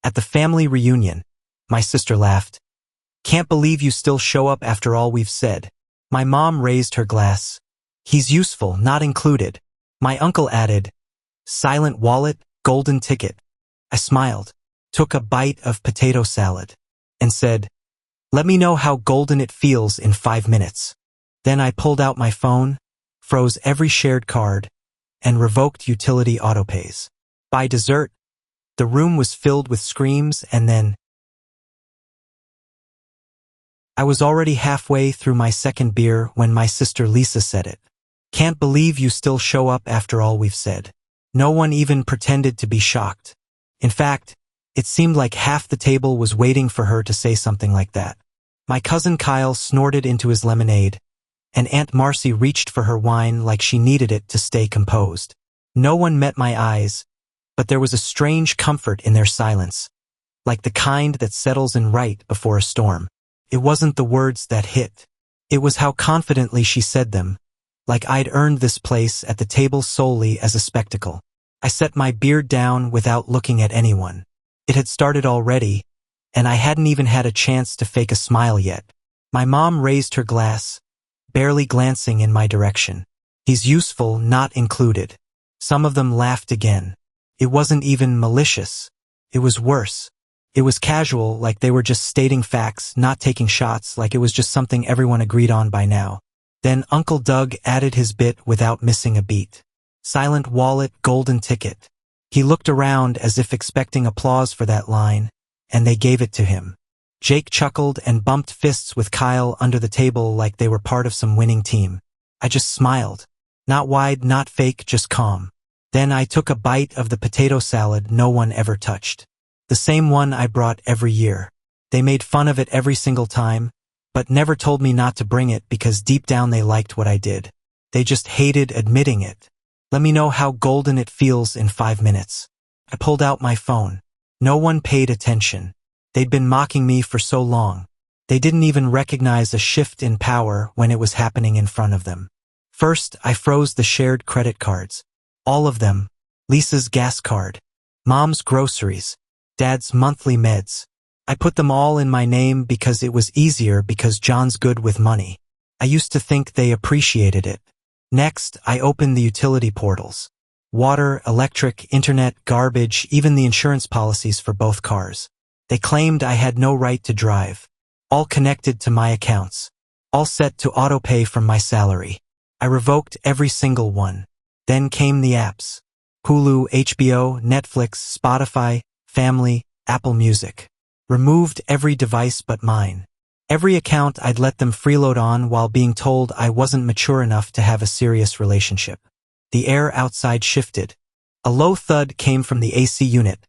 At the family reunion, my sister laughed. Can't believe you still show up after all we've said. My mom raised her glass. He's useful, not included. My uncle added, silent wallet, golden ticket. I smiled, took a bite of potato salad, and said, let me know how golden it feels in 5 minutes. Then I pulled out my phone, froze every shared card, and revoked utility autopays. By dessert, the room was filled with screams, and then I was already halfway through my second beer when my sister Lisa said it. Can't believe you still show up after all we've said. No one even pretended to be shocked. In fact, it seemed like half the table was waiting for her to say something like that. My cousin Kyle snorted into his lemonade, and Aunt Marcy reached for her wine like she needed it to stay composed. No one met my eyes, but there was a strange comfort in their silence, like the kind that settles in right before a storm. It wasn't the words that hit. It was how confidently she said them, like I'd earned this place at the table solely as a spectacle. I set my beard down without looking at anyone. It had started already, and I hadn't even had a chance to fake a smile yet. My mom raised her glass, barely glancing in my direction. He's useful, not included. Some of them laughed again. It wasn't even malicious. It was worse. It was casual, like they were just stating facts, not taking shots, like it was just something everyone agreed on by now. Then Uncle Doug added his bit without missing a beat. Silent wallet, golden ticket. He looked around as if expecting applause for that line, and they gave it to him. Jake chuckled and bumped fists with Kyle under the table like they were part of some winning team. I just smiled. Not wide, not fake, just calm. Then I took a bite of the potato salad no one ever touched. The same one I brought every year. They made fun of it every single time, but never told me not to bring it because deep down they liked what I did. They just hated admitting it. Let me know how golden it feels in 5 minutes. I pulled out my phone. No one paid attention. They'd been mocking me for so long. They didn't even recognize a shift in power when it was happening in front of them. First, I froze the shared credit cards. All of them. Lisa's gas card. Mom's groceries. Dad's monthly meds. I put them all in my name because it was easier because John's good with money. I used to think they appreciated it. Next, I opened the utility portals. Water, electric, internet, garbage, even the insurance policies for both cars. They claimed I had no right to drive. All connected to my accounts. All set to autopay from my salary. I revoked every single one. Then came the apps. Hulu, HBO, Netflix, Spotify, Family, Apple Music. Removed every device but mine. Every account I'd let them freeload on while being told I wasn't mature enough to have a serious relationship. The air outside shifted. A low thud came from the AC unit,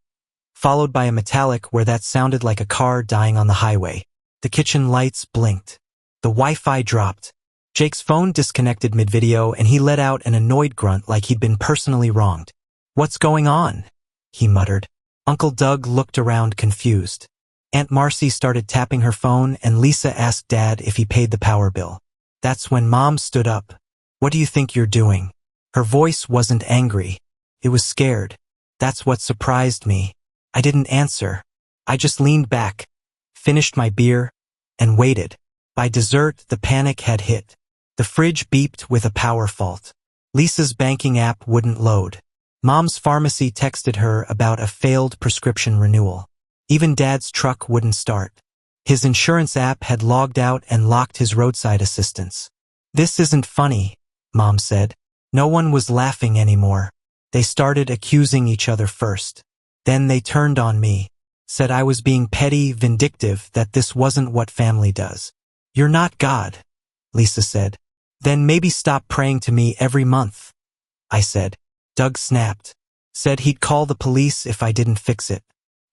followed by a metallic where that sounded like a car dying on the highway. The kitchen lights blinked. The Wi-Fi dropped. Jake's phone disconnected mid-video and he let out an annoyed grunt like he'd been personally wronged. What's going on? He muttered. Uncle Doug looked around confused. Aunt Marcy started tapping her phone and Lisa asked Dad if he paid the power bill. That's when Mom stood up. What do you think you're doing? Her voice wasn't angry. It was scared. That's what surprised me. I didn't answer. I just leaned back, finished my beer, and waited. By dessert, the panic had hit. The fridge beeped with a power fault. Lisa's banking app wouldn't load. Mom's pharmacy texted her about a failed prescription renewal. Even Dad's truck wouldn't start. His insurance app had logged out and locked his roadside assistance. This isn't funny, Mom said. No one was laughing anymore. They started accusing each other first. Then they turned on me, said I was being petty, vindictive, that this wasn't what family does. You're not God, Lisa said. Then maybe stop praying to me every month, I said. Doug snapped. Said he'd call the police if I didn't fix it.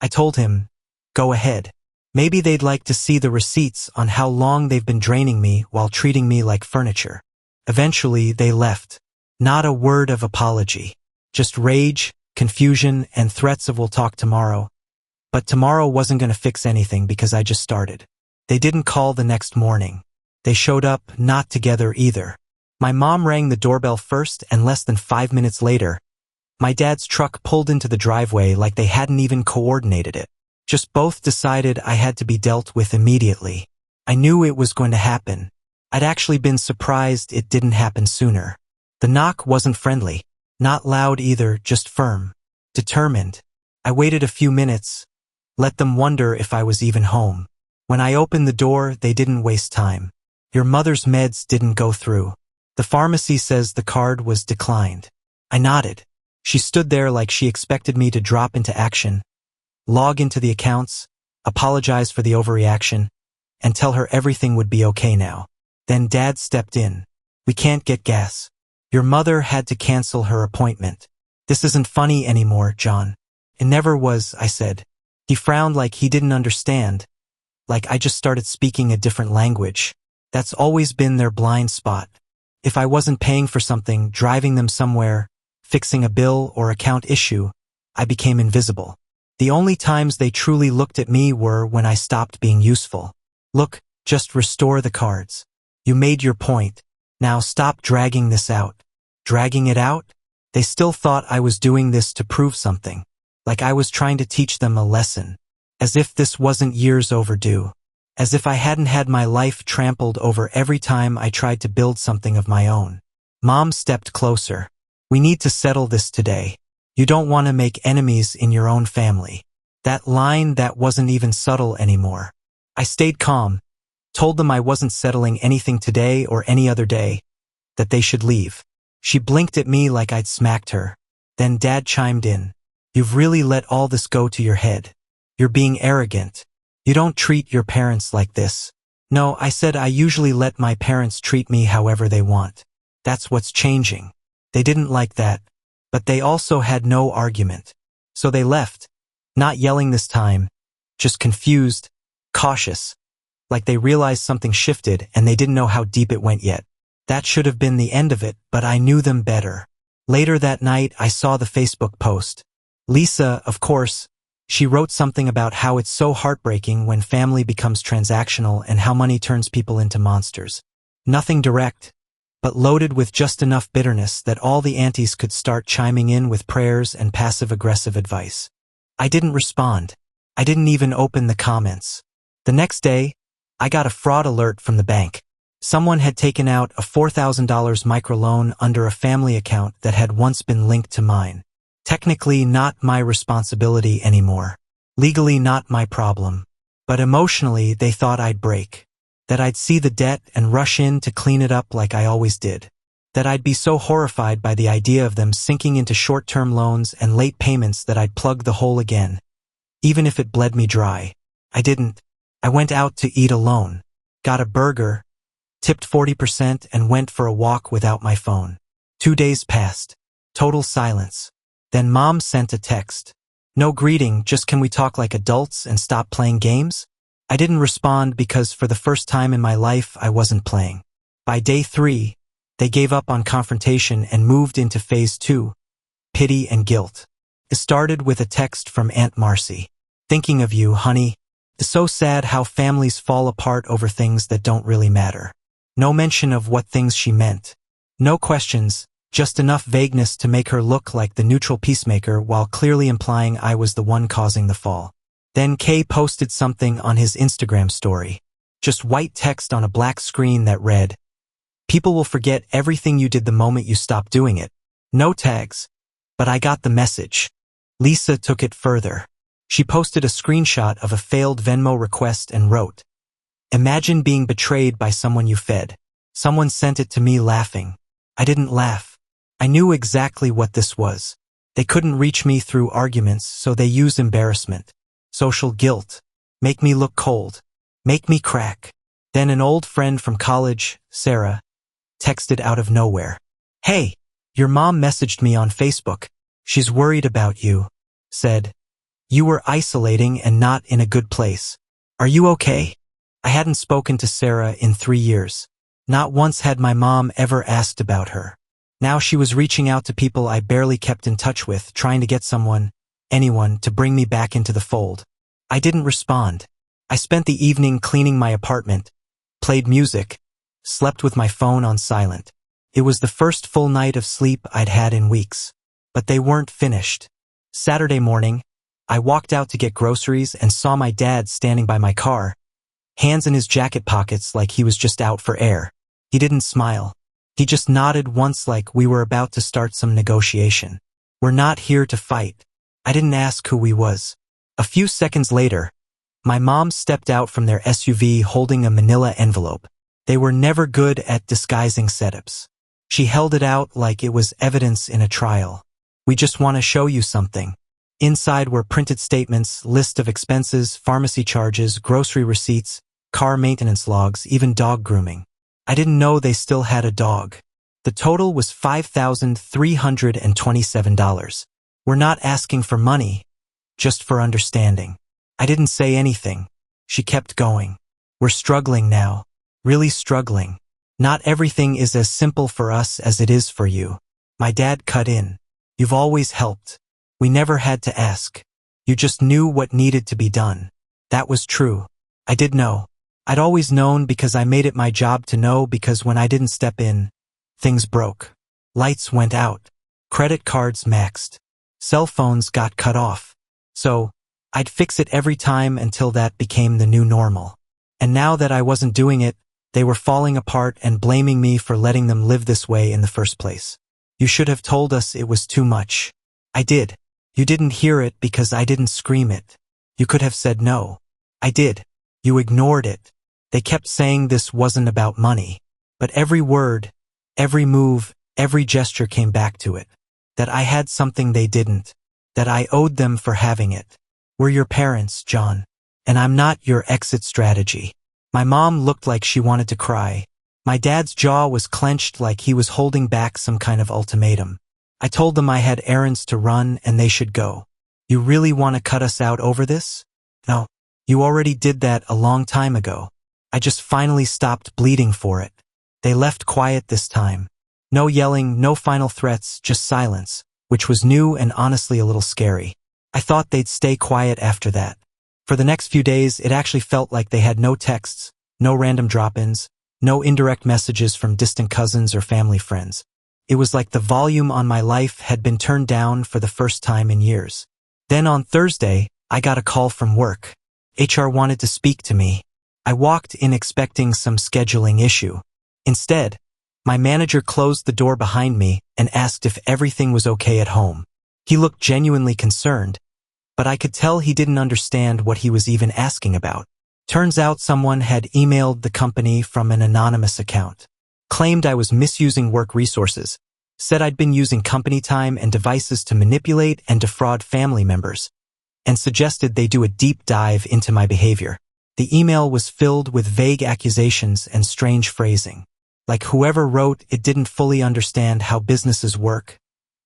I told him, go ahead. Maybe they'd like to see the receipts on how long they've been draining me while treating me like furniture. Eventually, they left. Not a word of apology. Just rage, confusion, and threats of we'll talk tomorrow. But tomorrow wasn't going to fix anything because I just started. They didn't call the next morning. They showed up not together either. My mom rang the doorbell first, and less than 5 minutes later, my dad's truck pulled into the driveway like they hadn't even coordinated it. Just both decided I had to be dealt with immediately. I knew it was going to happen. I'd actually been surprised it didn't happen sooner. The knock wasn't friendly. Not loud either, just firm. Determined. I waited a few minutes, let them wonder if I was even home. When I opened the door, they didn't waste time. Your mother's meds didn't go through. The pharmacy says the card was declined. I nodded. She stood there like she expected me to drop into action, log into the accounts, apologize for the overreaction, and tell her everything would be okay now. Then Dad stepped in. We can't get gas. Your mother had to cancel her appointment. This isn't funny anymore, John. It never was, I said. He frowned like he didn't understand, like I just started speaking a different language. That's always been their blind spot. If I wasn't paying for something, driving them somewhere, fixing a bill or account issue, I became invisible. The only times they truly looked at me were when I stopped being useful. Look, just restore the cards. You made your point. Now stop dragging this out. Dragging it out? They still thought I was doing this to prove something. Like I was trying to teach them a lesson. As if this wasn't years overdue. As if I hadn't had my life trampled over every time I tried to build something of my own. Mom stepped closer. We need to settle this today. You don't want to make enemies in your own family. That line that wasn't even subtle anymore. I stayed calm, told them I wasn't settling anything today or any other day, that they should leave. She blinked at me like I'd smacked her. Then Dad chimed in. You've really let all this go to your head. You're being arrogant. You don't treat your parents like this. No, I said I usually let my parents treat me however they want. That's what's changing. They didn't like that, but they also had no argument. So they left, not yelling this time, just confused, cautious, like they realized something shifted and they didn't know how deep it went yet. That should have been the end of it, but I knew them better. Later that night, I saw the Facebook post. Lisa, of course, she wrote something about how it's so heartbreaking when family becomes transactional and how money turns people into monsters. Nothing direct, but loaded with just enough bitterness that all the aunties could start chiming in with prayers and passive-aggressive advice. I didn't respond. I didn't even open the comments. The next day, I got a fraud alert from the bank. Someone had taken out a $4,000 microloan under a family account that had once been linked to mine. Technically not my responsibility anymore. Legally not my problem. But emotionally they thought I'd break. That I'd see the debt and rush in to clean it up like I always did. That I'd be so horrified by the idea of them sinking into short-term loans and late payments that I'd plug the hole again. Even if it bled me dry. I didn't. I went out to eat alone. Got a burger, tipped 40% and went for a walk without my phone. 2 days passed. Total silence. Then Mom sent a text. No greeting, just can we talk like adults and stop playing games? I didn't respond because for the first time in my life I wasn't playing. By day 3, they gave up on confrontation and moved into phase 2, pity and guilt. It started with a text from Aunt Marcy. Thinking of you, honey. It's so sad how families fall apart over things that don't really matter. No mention of what things she meant. No questions. Just enough vagueness to make her look like the neutral peacemaker while clearly implying I was the one causing the fall. Then Kay posted something on his Instagram story. Just white text on a black screen that read, "People will forget everything you did the moment you stop doing it." No tags. But I got the message. Lisa took it further. She posted a screenshot of a failed Venmo request and wrote, "Imagine being betrayed by someone you fed." Someone sent it to me laughing. I didn't laugh. I knew exactly what this was. They couldn't reach me through arguments, so they used embarrassment, social guilt, make me look cold, make me crack. Then an old friend from college, Sarah, texted out of nowhere. "Hey, your mom messaged me on Facebook. She's worried about you," said. "You were isolating and not in a good place. Are you okay?" I hadn't spoken to Sarah in 3 years. Not once had my mom ever asked about her. Now she was reaching out to people I barely kept in touch with, trying to get someone, anyone, to bring me back into the fold. I didn't respond. I spent the evening cleaning my apartment, played music, slept with my phone on silent. It was the first full night of sleep I'd had in weeks. But they weren't finished. Saturday morning, I walked out to get groceries and saw my dad standing by my car, hands in his jacket pockets like he was just out for air. He didn't smile. He just nodded once like we were about to start some negotiation. We're not here to fight. I didn't ask who we was. A few seconds later, my mom stepped out from their SUV holding a manila envelope. They were never good at disguising setups. She held it out like it was evidence in a trial. We just want to show you something. Inside were printed statements, list of expenses, pharmacy charges, grocery receipts, car maintenance logs, even dog grooming. I didn't know they still had a dog. The total was $5,327. We're not asking for money, just for understanding. I didn't say anything. She kept going. We're struggling now. Really struggling. Not everything is as simple for us as it is for you. My dad cut in. You've always helped. We never had to ask. You just knew what needed to be done. That was true. I did know. I'd always known because I made it my job to know, because when I didn't step in, things broke. Lights went out. Credit cards maxed. Cell phones got cut off. So, I'd fix it every time until that became the new normal. And now that I wasn't doing it, they were falling apart and blaming me for letting them live this way in the first place. You should have told us it was too much. I did. You didn't hear it because I didn't scream it. You could have said no. I did. You ignored it. They kept saying this wasn't about money. But every word, every move, every gesture came back to it. That I had something they didn't. That I owed them for having it. We're your parents, John. And I'm not your exit strategy. My mom looked like she wanted to cry. My dad's jaw was clenched like he was holding back some kind of ultimatum. I told them I had errands to run and they should go. You really want to cut us out over this? No. You already did that a long time ago. I just finally stopped bleeding for it. They left quiet this time. No yelling, no final threats, just silence, which was new and honestly a little scary. I thought they'd stay quiet after that. For the next few days, it actually felt like they had no texts, no random drop-ins, no indirect messages from distant cousins or family friends. It was like the volume on my life had been turned down for the first time in years. Then on Thursday, I got a call from work. HR wanted to speak to me. I walked in expecting some scheduling issue. Instead, my manager closed the door behind me and asked if everything was okay at home. He looked genuinely concerned, but I could tell he didn't understand what he was even asking about. Turns out someone had emailed the company from an anonymous account. Claimed I was misusing work resources, said I'd been using company time and devices to manipulate and defraud family members, and suggested they do a deep dive into my behavior. The email was filled with vague accusations and strange phrasing. Like whoever wrote it didn't fully understand how businesses work,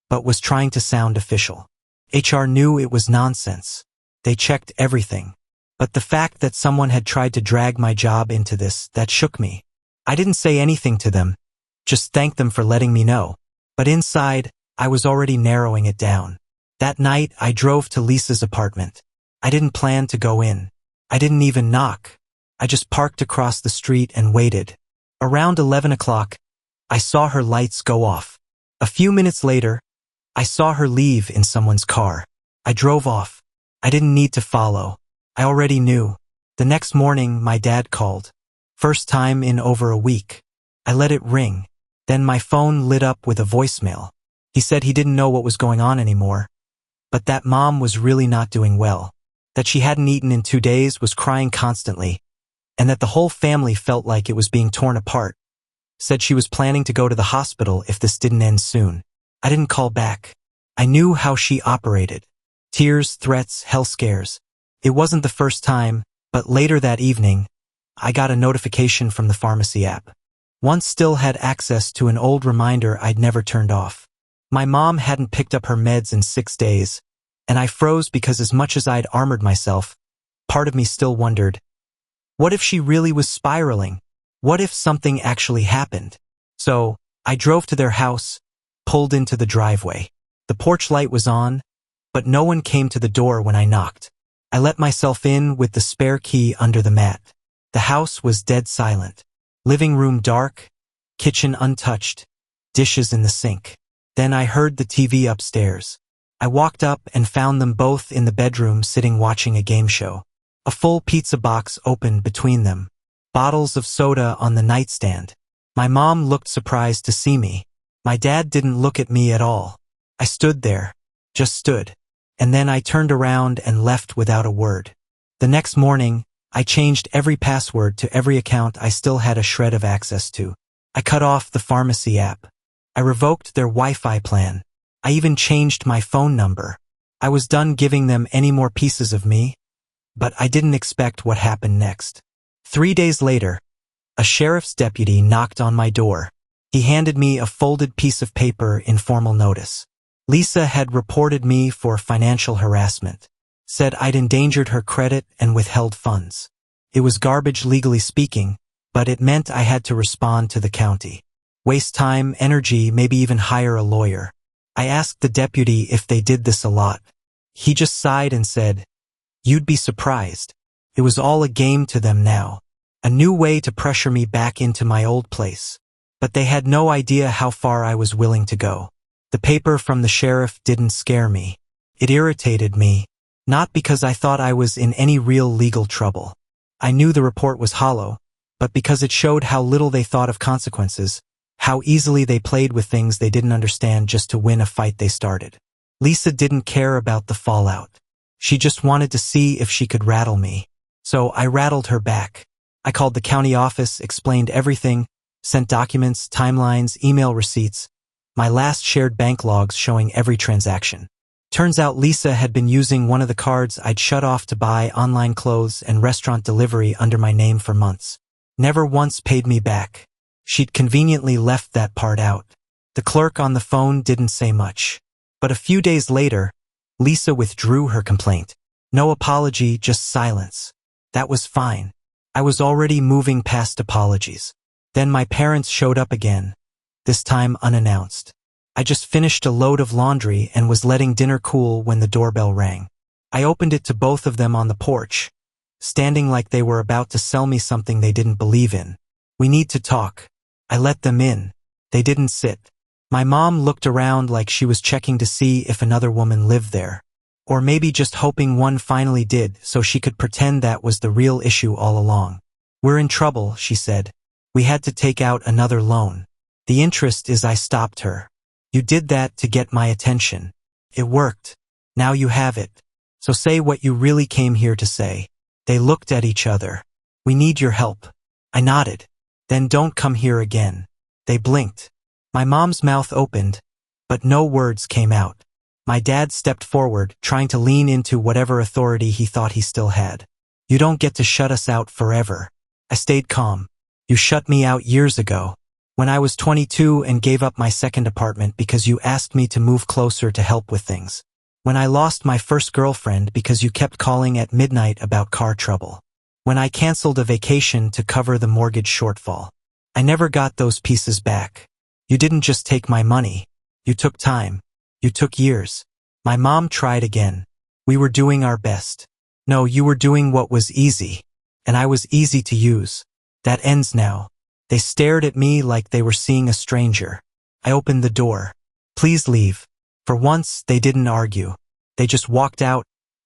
but was trying to sound official. HR knew it was nonsense. They checked everything. But the fact that someone had tried to drag my job into this, that shook me. I didn't say anything to them, just thanked them for letting me know. But inside, I was already narrowing it down. That night, I drove to Lisa's apartment. I didn't plan to go in. I didn't even knock. I just parked across the street and waited. Around 11 o'clock, I saw her lights go off. A few minutes later, I saw her leave in someone's car. I drove off. I didn't need to follow. I already knew. The next morning, my dad called. First time in over a week. I let it ring. Then my phone lit up with a voicemail. He said he didn't know what was going on anymore, but that mom was really not doing well. That she hadn't eaten in 2 days, was crying constantly, and that the whole family felt like it was being torn apart. Said she was planning to go to the hospital if this didn't end soon. I didn't call back. I knew how she operated. Tears, threats, hell scares. It wasn't the first time, but later that evening, I got a notification from the pharmacy app. Once still had access to an old reminder I'd never turned off. My mom hadn't picked up her meds in 6 days, and I froze because as much as I'd armored myself, part of me still wondered, what if she really was spiraling? What if something actually happened? So, I drove to their house, pulled into the driveway. The porch light was on, but no one came to the door when I knocked. I let myself in with the spare key under the mat. The house was dead silent. Living room dark, kitchen untouched, dishes in the sink. Then I heard the TV upstairs. I walked up and found them both in the bedroom sitting watching a game show. A full pizza box open between them. Bottles of soda on the nightstand. My mom looked surprised to see me. My dad didn't look at me at all. I stood there. Just stood. And then I turned around and left without a word. The next morning, I changed every password to every account I still had a shred of access to. I cut off the pharmacy app. I revoked their Wi-Fi plan. I even changed my phone number. I was done giving them any more pieces of me, but I didn't expect what happened next. 3 days later, a sheriff's deputy knocked on my door. He handed me a folded piece of paper in formal notice. Lisa had reported me for financial harassment. Said I'd endangered her credit and withheld funds. It was garbage legally speaking, but it meant I had to respond to the county. Waste time, energy, maybe even hire a lawyer. I asked the deputy if they did this a lot. He just sighed and said, "You'd be surprised. It was all a game to them now. A new way to pressure me back into my old place. But they had no idea how far I was willing to go." The paper from the sheriff didn't scare me. It irritated me. Not because I thought I was in any real legal trouble. I knew the report was hollow, but because it showed how little they thought of consequences, how easily they played with things they didn't understand just to win a fight they started. Lisa didn't care about the fallout. She just wanted to see if she could rattle me. So I rattled her back. I called the county office, explained everything, sent documents, timelines, email receipts, my last shared bank logs showing every transaction. Turns out Lisa had been using one of the cards I'd shut off to buy online clothes and restaurant delivery under my name for months. Never once paid me back. She'd conveniently left that part out. The clerk on the phone didn't say much. But a few days later, Lisa withdrew her complaint. No apology, just silence. That was fine. I was already moving past apologies. Then my parents showed up again, this time unannounced. I just finished a load of laundry and was letting dinner cool when the doorbell rang. I opened it to both of them on the porch, standing like they were about to sell me something they didn't believe in. "We need to talk." I let them in. They didn't sit. My mom looked around like she was checking to see if another woman lived there. Or maybe just hoping one finally did so she could pretend that was the real issue all along. "We're in trouble," she said. "We had to take out another loan. The interest is." I stopped her. "You did that to get my attention. It worked. Now you have it. So say what you really came here to say." They looked at each other. "We need your help." I nodded. "Then don't come here again." They blinked. My mom's mouth opened, but no words came out. My dad stepped forward, trying to lean into whatever authority he thought he still had. "You don't get to shut us out forever." I stayed calm. "You shut me out years ago. When I was 22 and gave up my second apartment because you asked me to move closer to help with things. When I lost my first girlfriend because you kept calling at midnight about car trouble. When I canceled a vacation to cover the mortgage shortfall. I never got those pieces back. You didn't just take my money. You took time. You took years." My mom tried again. "We were doing our best." "No, you were doing what was easy. And I was easy to use. That ends now." They stared at me like they were seeing a stranger. I opened the door. "Please leave." For once, they didn't argue. They just walked out,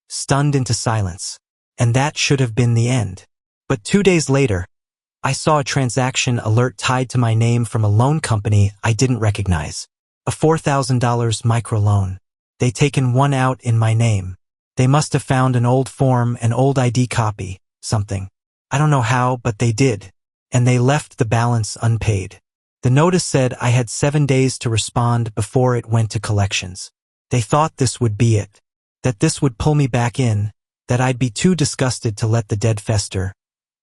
stunned into silence. And that should have been the end. But 2 days later, I saw a transaction alert tied to my name from a loan company I didn't recognize. A $4,000 microloan. They'd taken one out in my name. They must have found an old form, an old ID copy, something. I don't know how, but they did. And they left the balance unpaid. The notice said I had 7 days to respond before it went to collections. They thought this would be it. That this would pull me back in, that I'd be too disgusted to let the dead fester.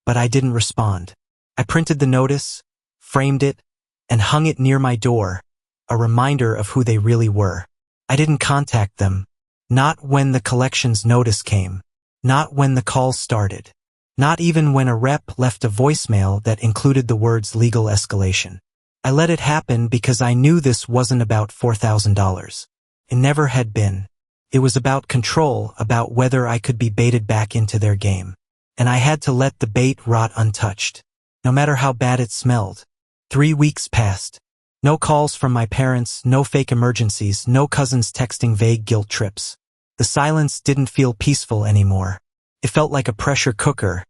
But I didn't respond. I printed the notice, framed it, and hung it near my door, a reminder of who they really were. I didn't contact them. Not when the collections notice came. Not when the calls started. Not even when a rep left a voicemail that included the words legal escalation. I let it happen because I knew this wasn't about $4,000. It never had been. It was about control, about whether I could be baited back into their game. And I had to let the bait rot untouched. No matter how bad it smelled. 3 weeks passed. No calls from my parents, no fake emergencies, no cousins texting vague guilt trips. The silence didn't feel peaceful anymore. It felt like a pressure cooker,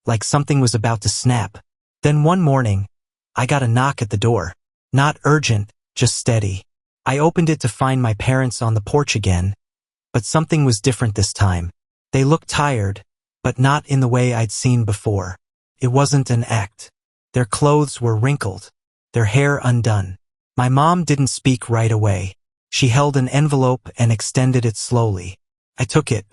like something was about to snap. Then one morning, I got a knock at the door. Not urgent, just steady. I opened it to find my parents on the porch again, but something was different this time. They looked tired, but not in the way I'd seen before. It wasn't an act. Their clothes were wrinkled, their hair undone. My mom didn't speak right away. She held an envelope and extended it slowly. I took it.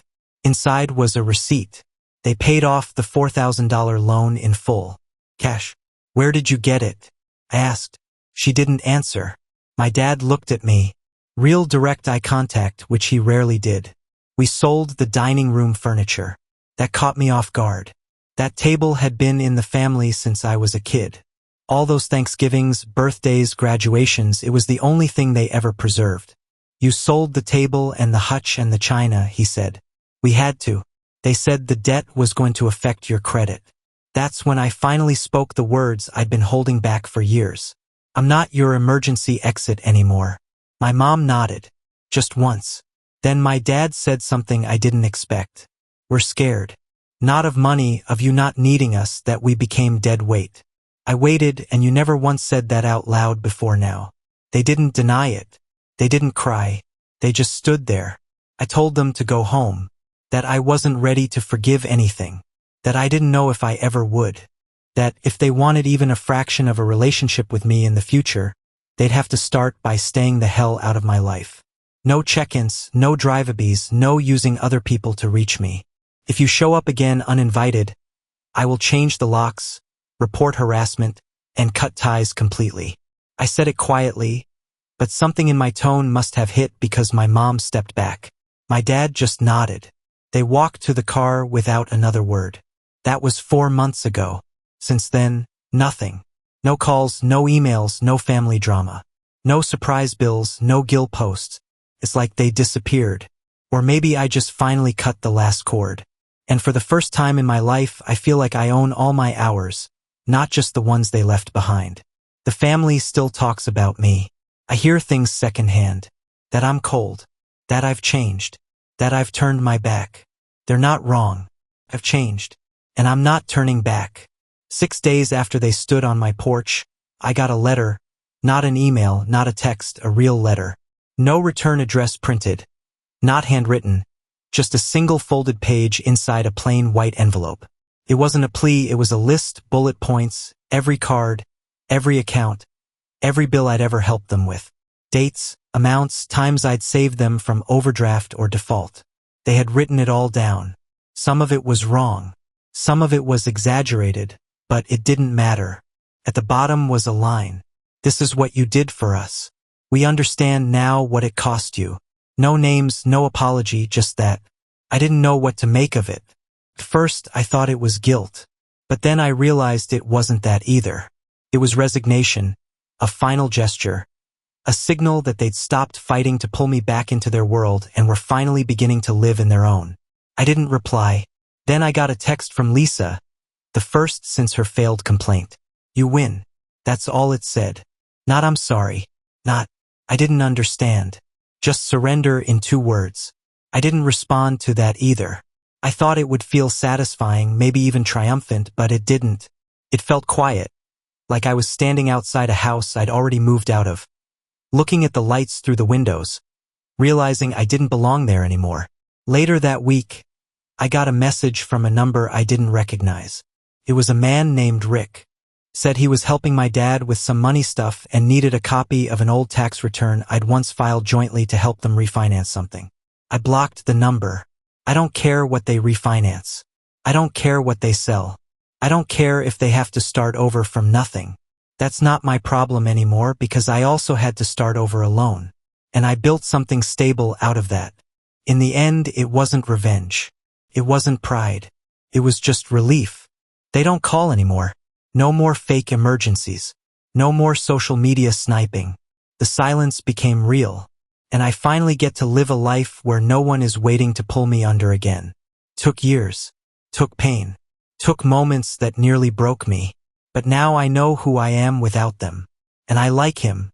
Inside was a receipt. They paid off the $4,000 loan in full. Cash. Where did you get it? I asked. She didn't answer. My dad looked at me. Real direct eye contact, which he rarely did. We sold the dining room furniture. That caught me off guard. That table had been in the family since I was a kid. All those Thanksgivings, birthdays, graduations, it was the only thing they ever preserved. You sold the table and the hutch and the china, he said. We had to. They said the debt was going to affect your credit. That's when I finally spoke the words I'd been holding back for years. I'm not your emergency exit anymore. My mom nodded. Just once. Then my dad said something I didn't expect. We're scared. Not of money, of you not needing us, that we became dead weight. I waited, and you never once said that out loud before now. They didn't deny it. They didn't cry. They just stood there. I told them to go home. That I wasn't ready to forgive anything. That I didn't know if I ever would. That if they wanted even a fraction of a relationship with me in the future, they'd have to start by staying the hell out of my life. No check-ins, no drive-abys, no using other people to reach me. If you show up again uninvited, I will change the locks, report harassment, and cut ties completely. I said it quietly, but something in my tone must have hit because my mom stepped back. My dad just nodded. They walked to the car without another word. That was 4 months ago. Since then, nothing. No calls, no emails, no family drama. No surprise bills, no guilt posts. It's like they disappeared. Or maybe I just finally cut the last cord. And for the first time in my life, I feel like I own all my hours, not just the ones they left behind. The family still talks about me. I hear things secondhand. That I'm cold. That I've changed. That I've turned my back. They're not wrong. I've changed. And I'm not turning back. 6 days after they stood on my porch, I got a letter. Not an email, not a text, a real letter. No return address printed. Not handwritten. Just a single folded page inside a plain white envelope. It wasn't a plea, it was a list, bullet points, every card, every account, every bill I'd ever helped them with. Dates, amounts, times I'd saved them from overdraft or default. They had written it all down. Some of it was wrong. Some of it was exaggerated, but it didn't matter. At the bottom was a line. This is what you did for us. We understand now what it cost you. No names, no apology, just that. I didn't know what to make of it. At first, I thought it was guilt. But then I realized it wasn't that either. It was resignation, a final gesture, a signal that they'd stopped fighting to pull me back into their world and were finally beginning to live in their own. I didn't reply. Then I got a text from Lisa, the first since her failed complaint. You win. That's all it said. Not I'm sorry. Not, I didn't understand. Just surrender in 2 words. I didn't respond to that either. I thought it would feel satisfying, maybe even triumphant, but it didn't. It felt quiet, like I was standing outside a house I'd already moved out of, looking at the lights through the windows, realizing I didn't belong there anymore. Later that week, I got a message from a number I didn't recognize. It was a man named Rick. Said he was helping my dad with some money stuff and needed a copy of an old tax return I'd once filed jointly to help them refinance something. I blocked the number. I don't care what they refinance. I don't care what they sell. I don't care if they have to start over from nothing. That's not my problem anymore because I also had to start over alone. And I built something stable out of that. In the end, it wasn't revenge. It wasn't pride. It was just relief. They don't call anymore. No more fake emergencies. No more social media sniping. The silence became real. And I finally get to live a life where no one is waiting to pull me under again. Took years. Took pain. Took moments that nearly broke me. But now I know who I am without them. And I like him,